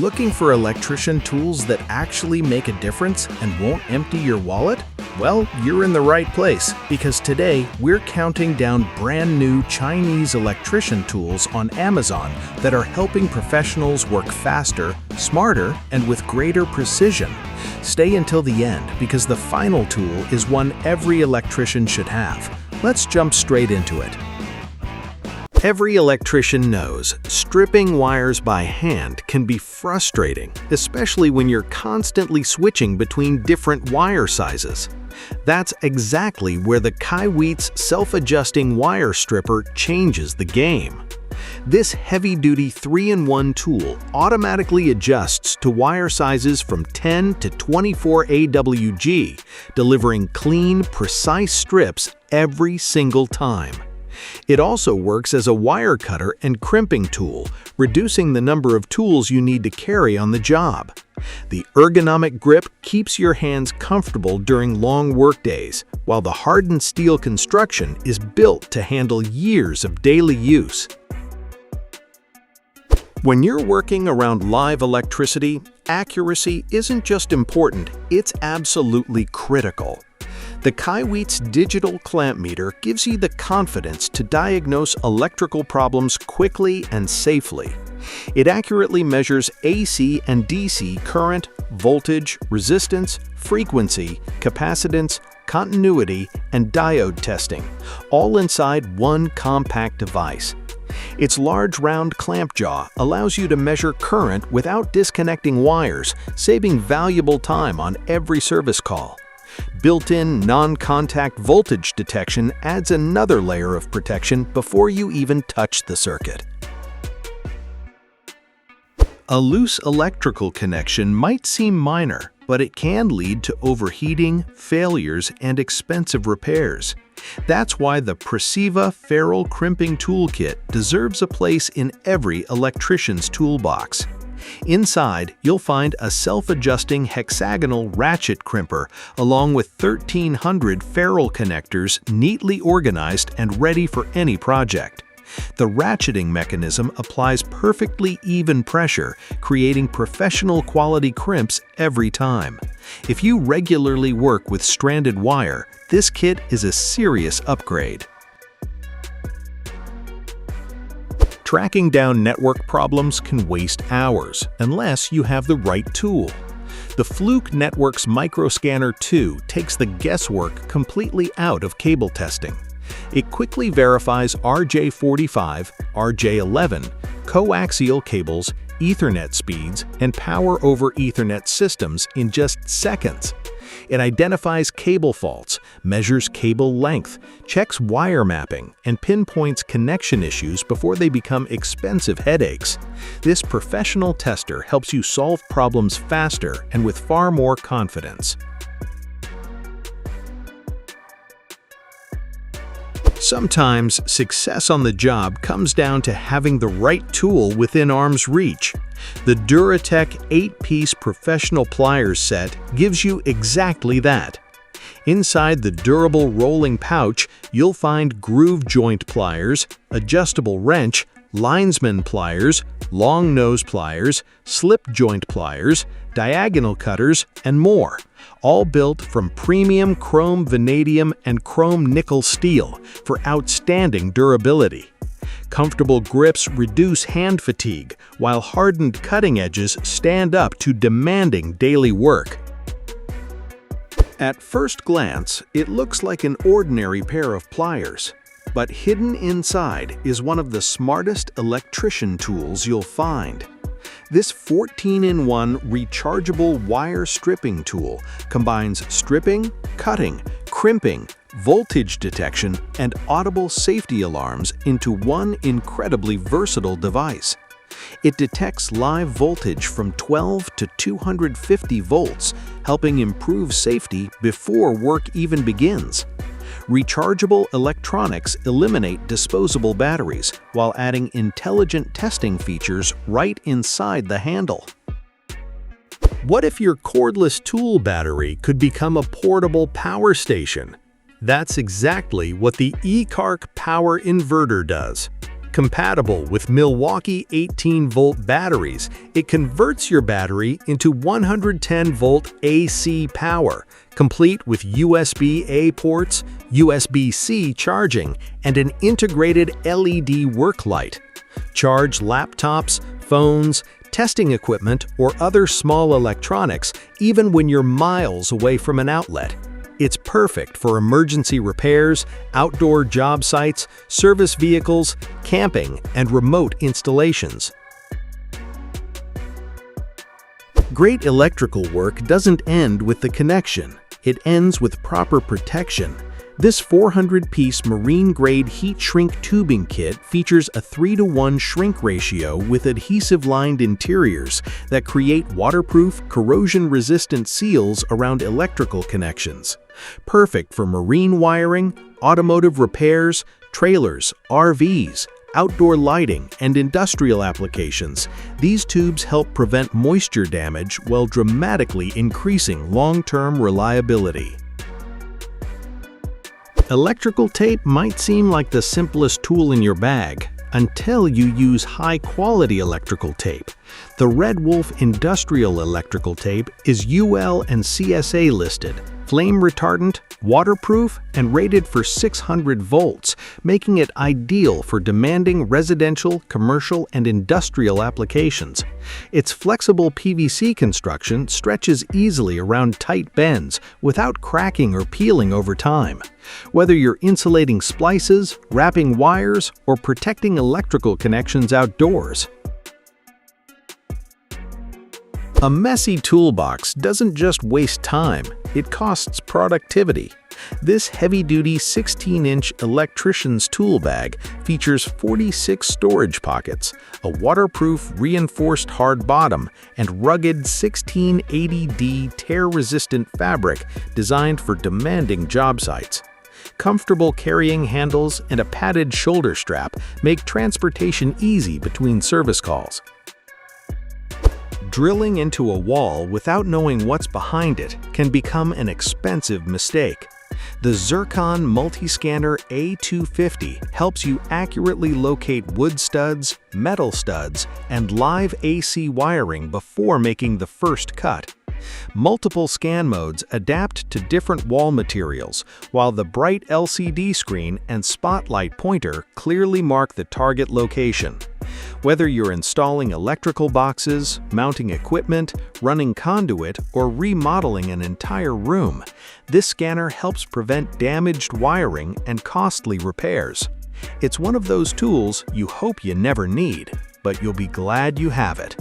Looking for electrician tools that actually make a difference and won't empty your wallet? Well, you're in the right place, because today we're counting down brand new Chinese electrician tools on Amazon that are helping professionals work faster, smarter, and with greater precision. Stay until the end, because the final tool is one every electrician should have. Let's jump straight into it. Every electrician knows stripping wires by hand can be frustrating, especially when you're constantly switching between different wire sizes. That's exactly where the KAIWEETS self-adjusting wire stripper changes the game. This heavy-duty 3-in-1 tool automatically adjusts to wire sizes from 10 to 24 AWG, delivering clean, precise strips every single time. It also works as a wire cutter and crimping tool, reducing the number of tools you need to carry on the job. The ergonomic grip keeps your hands comfortable during long workdays, while the hardened steel construction is built to handle years of daily use. When you're working around live electricity, accuracy isn't just important, it's absolutely critical. The KAIWEETS digital clamp meter gives you the confidence to diagnose electrical problems quickly and safely. It accurately measures AC and DC current, voltage, resistance, frequency, capacitance, continuity, and diode testing, all inside one compact device. Its large round clamp jaw allows you to measure current without disconnecting wires, saving valuable time on every service call. Built-in non-contact voltage detection adds another layer of protection before you even touch the circuit. A loose electrical connection might seem minor, but it can lead to overheating, failures, and expensive repairs. That's why the Preciva Ferrule Crimping Toolkit deserves a place in every electrician's toolbox. Inside, you'll find a self-adjusting hexagonal ratchet crimper along with 1,300 ferrule connectors neatly organized and ready for any project. The ratcheting mechanism applies perfectly even pressure, creating professional quality crimps every time. If you regularly work with stranded wire, this kit is a serious upgrade. Tracking down network problems can waste hours unless you have the right tool. The Fluke Networks MicroScanner 2 takes the guesswork completely out of cable testing. It quickly verifies RJ45, RJ11, coaxial cables, Ethernet speeds, and power over Ethernet systems in just seconds. It identifies cable faults, measures cable length, checks wire mapping, and pinpoints connection issues before they become expensive headaches. This professional tester helps you solve problems faster and with far more confidence. Sometimes success on the job comes down to having the right tool within arm's reach. The DURATECH 8-piece professional pliers set gives you exactly that. Inside the durable rolling pouch, you'll find groove joint pliers, adjustable wrench, linesman pliers, long nose pliers, slip joint pliers, diagonal cutters, and more, all built from premium chrome vanadium and chrome nickel steel for outstanding durability. Comfortable grips reduce hand fatigue, while hardened cutting edges stand up to demanding daily work. At first glance, it looks like an ordinary pair of pliers, but hidden inside is one of the smartest electrician tools you'll find. This 14-in-1 rechargeable wire stripping tool combines stripping, cutting, crimping, voltage detection, and audible safety alarms into one incredibly versatile device. It detects live voltage from 12 to 250 volts, helping improve safety before work even begins. Rechargeable electronics eliminate disposable batteries while adding intelligent testing features right inside the handle. What if your cordless tool battery could become a portable power station? That's exactly what the Ecarke power inverter does. Compatible with Milwaukee 18-volt batteries, it converts your battery into 110-volt AC power, complete with USB-A ports, USB-C charging, and an integrated LED work light. Charge laptops, phones, testing equipment, or other small electronics even when you're miles away from an outlet. It's perfect for emergency repairs, outdoor job sites, service vehicles, camping, and remote installations. Great electrical work doesn't end with the connection. It ends with proper protection. This 400-piece marine-grade heat-shrink tubing kit features a 3-to-1 shrink ratio with adhesive-lined interiors that create waterproof, corrosion-resistant seals around electrical connections. Perfect for marine wiring, automotive repairs, trailers, RVs, outdoor lighting, and industrial applications. These tubes help prevent moisture damage while dramatically increasing long-term reliability. Electrical tape might seem like the simplest tool in your bag until you use high-quality electrical tape. The Red Wolf Industrial Electrical Tape is UL and CSA listed, flame retardant, waterproof, and rated for 600 volts, making it ideal for demanding residential, commercial, and industrial applications. Its flexible PVC construction stretches easily around tight bends without cracking or peeling over time. Whether you're insulating splices, wrapping wires, or protecting electrical connections outdoors. A messy toolbox doesn't just waste time, it costs productivity. This heavy-duty 16-inch Electrician's tool bag features 46 storage pockets, a waterproof reinforced hard bottom, and rugged 1680D tear-resistant fabric designed for demanding job sites. Comfortable carrying handles and a padded shoulder strap make transportation easy between service calls. Drilling into a wall without knowing what's behind it can become an expensive mistake. The Zircon MultiScanner A250 helps you accurately locate wood studs, metal studs, and live AC wiring before making the first cut. Multiple scan modes adapt to different wall materials, while the bright LCD screen and spotlight pointer clearly mark the target location. Whether you're installing electrical boxes, mounting equipment, running conduit, or remodeling an entire room, this scanner helps prevent damaged wiring and costly repairs. It's one of those tools you hope you never need, but you'll be glad you have it.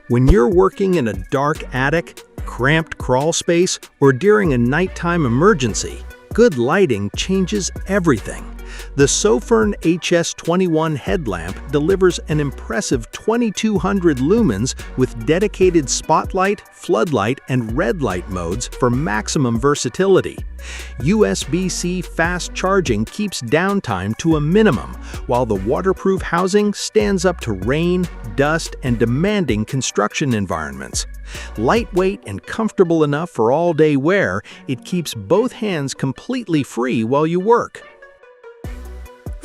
When you're working in a dark attic, cramped crawl space, or during a nighttime emergency, good lighting changes everything. The Sofirn HS21 headlamp delivers an impressive 2200 lumens with dedicated spotlight, floodlight, and red light modes for maximum versatility. USB-C fast charging keeps downtime to a minimum, while the waterproof housing stands up to rain, dust, and demanding construction environments. Lightweight and comfortable enough for all-day wear, it keeps both hands completely free while you work.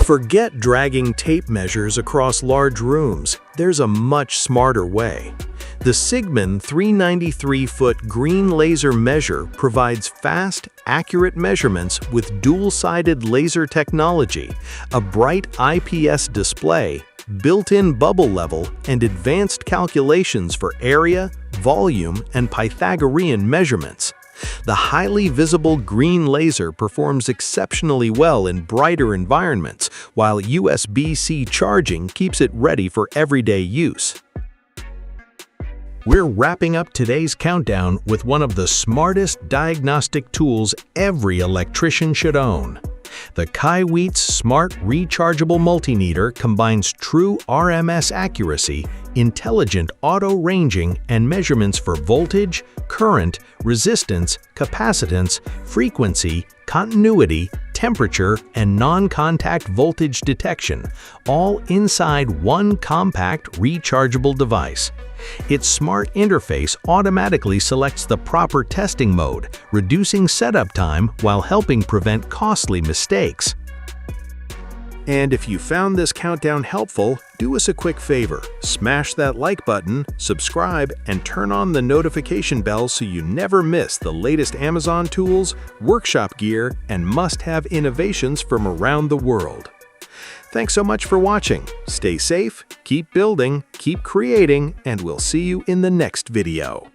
Forget dragging tape measures across large rooms. There's a much smarter way. The CIGMAN 393-foot green laser measure provides fast, accurate measurements with dual-sided laser technology, a bright IPS display, built-in bubble level, and advanced calculations for area, volume, and Pythagorean measurements. The highly visible green laser performs exceptionally well in brighter environments, while USB-C charging keeps it ready for everyday use. We're wrapping up today's countdown with one of the smartest diagnostic tools every electrician should own. The KAIWEETS Smart Rechargeable Multimeter combines true RMS accuracy, intelligent auto-ranging, and measurements for voltage, current, resistance, capacitance, frequency, continuity, temperature, and non-contact voltage detection, all inside one compact rechargeable device. Its smart interface automatically selects the proper testing mode, reducing setup time while helping prevent costly mistakes. And if you found this countdown helpful, do us a quick favor. Smash that like button, subscribe, and turn on the notification bell so you never miss the latest Amazon tools, workshop gear, and must-have innovations from around the world. Thanks so much for watching. Stay safe, keep building, keep creating, and we'll see you in the next video.